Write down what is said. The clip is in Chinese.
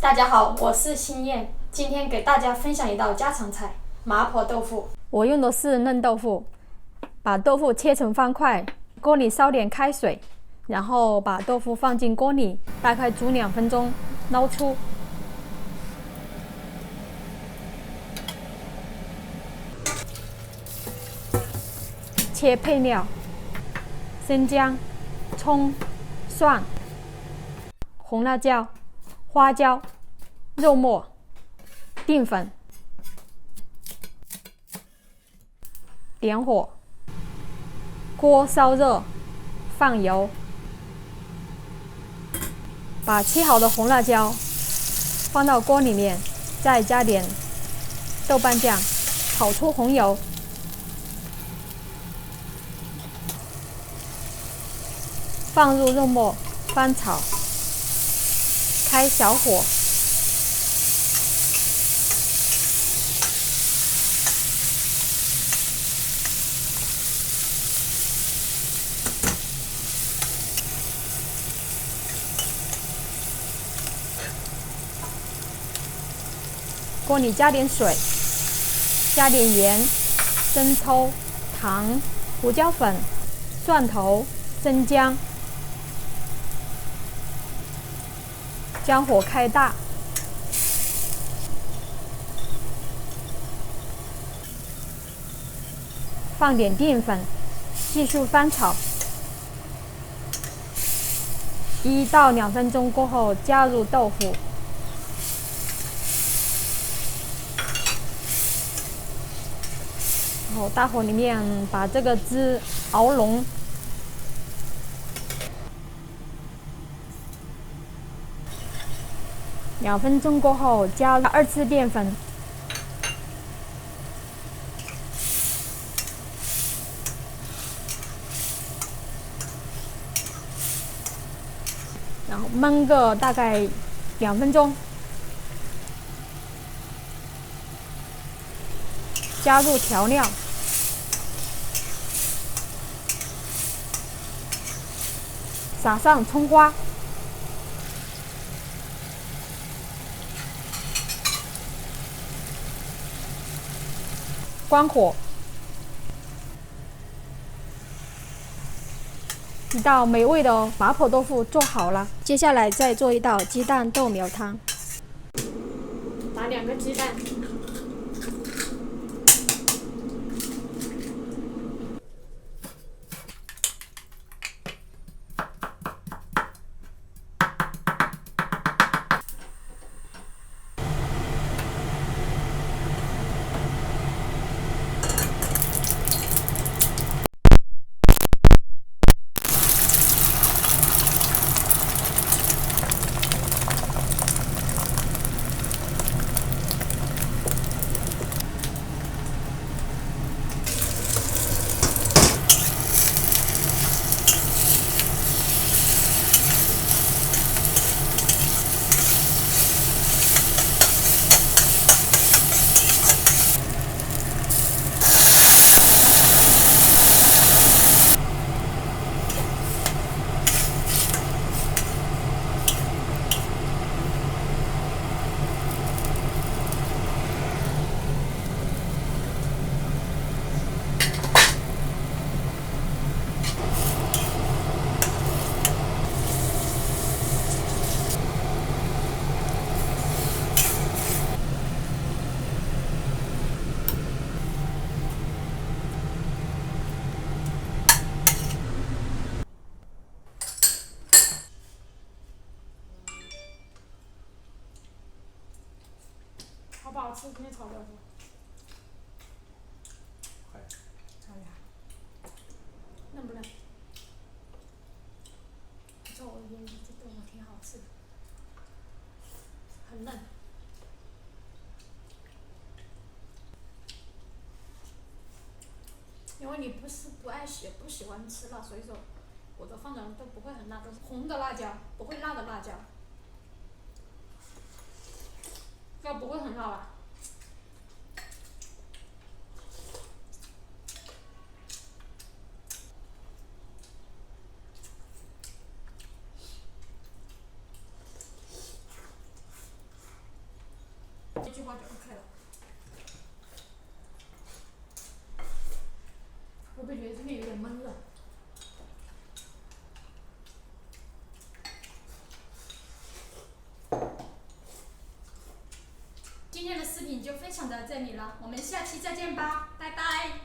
大家好，我是新燕，今天给大家分享一道家常菜——麻婆豆腐。我用的是嫩豆腐，把豆腐切成方块，锅里烧点开水，然后把豆腐放进锅里，大概煮2分钟，捞出。切配料：生姜、葱、蒜、红辣椒、花椒、肉末、淀粉。点火，锅烧热，放油，把切好的红辣椒放到锅里面，再加点豆瓣酱，炒出红油，放入肉末，翻炒，开小火。锅里加点水，加点盐、生抽、糖、胡椒粉、蒜头、生姜，将火开大，放点淀粉，继续翻炒。1到2分钟过后，加入豆腐。然后大火里面把这个汁熬浓，2分钟过后加入2次淀粉，然后焖个大概2分钟，加入调料。撒上葱花，关火。一道美味的麻婆豆腐做好了，接下来再做一道鸡蛋豆苗汤。打2个鸡蛋。好不好吃？今天炒豆腐。快。炒一下。嫩不嫩？不错，我觉得这豆腐挺好吃的，很嫩。因为你不喜欢吃辣，所以说我的放的都不会很辣，都是红的辣椒，不会辣的辣椒。这不会很辣吧？这句话就 OK 了。会不会觉得这边有点闷了？今天的视频就分享到这里了，我们下期再见吧，拜拜。